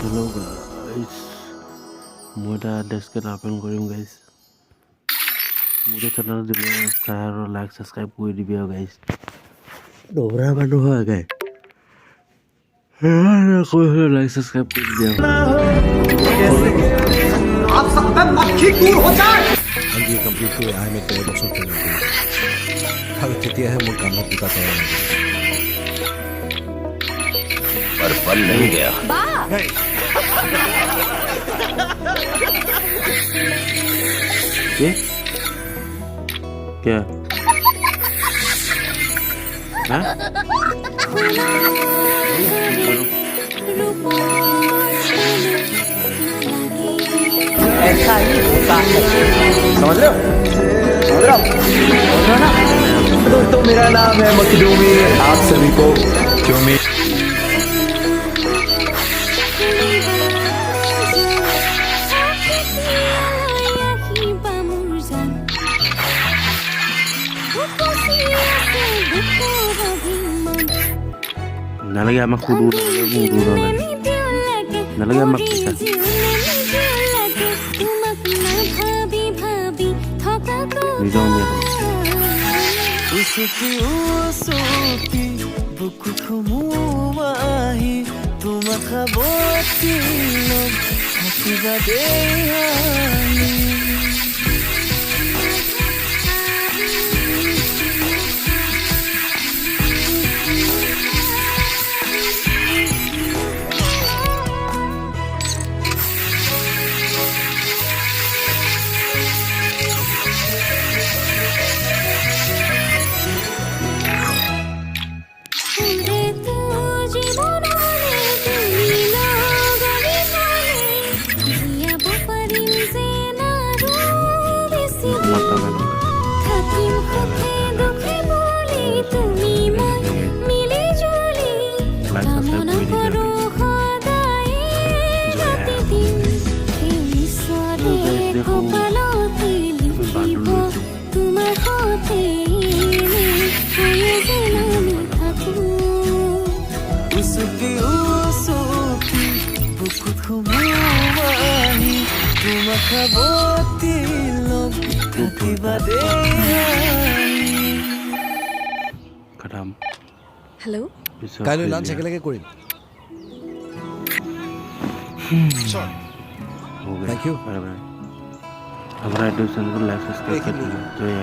Hello guys, মই এটা ডেস্কট open কৰিম গাইজ। মোৰ চেনেল দিলে চাই আৰু লাইক সাবস্ক্ৰাইব কৰি দিবি আৰু গাইজ। দৌৰা মানুহ হয় গাই লাইক সাবস্ক্ৰাইব কৰি দিবি আৰু आप सब पे मक्खी दूर हो जाए। एमबीए कम्प्लीट কৰি IMA 13 বছৰ ট্ৰেইনিং কৰিছোঁ আৰু তেতিয়াহে মোৰ কামত দুটা তৰা লাগিল पर फल नहीं गया। ये क्या हाँ? ऐसा ही होता है, समझ रहे हो? समझ रहे हो? समझ रहे हो ना? दोस्तों मेरा नाम है मखदूमी, आप सभी को क्यों নালাগে আমাক সুধো নালাগে আমাক পইচা নিজৰ उसकी उसकी बुक खुमुवाही तुम खबोती लोग हसीबा दे उसकी उसकी बुक खुमुवाही तुम खबोती लोग हसीबा दे खतम हेलो কাইলৈ লাঞ্চ একেলগে কৰিম हो गया Thank you. बाय बाय हमारा यूट्यूब चैनल को लाइक सब्सक्राइब कर दीजिए जय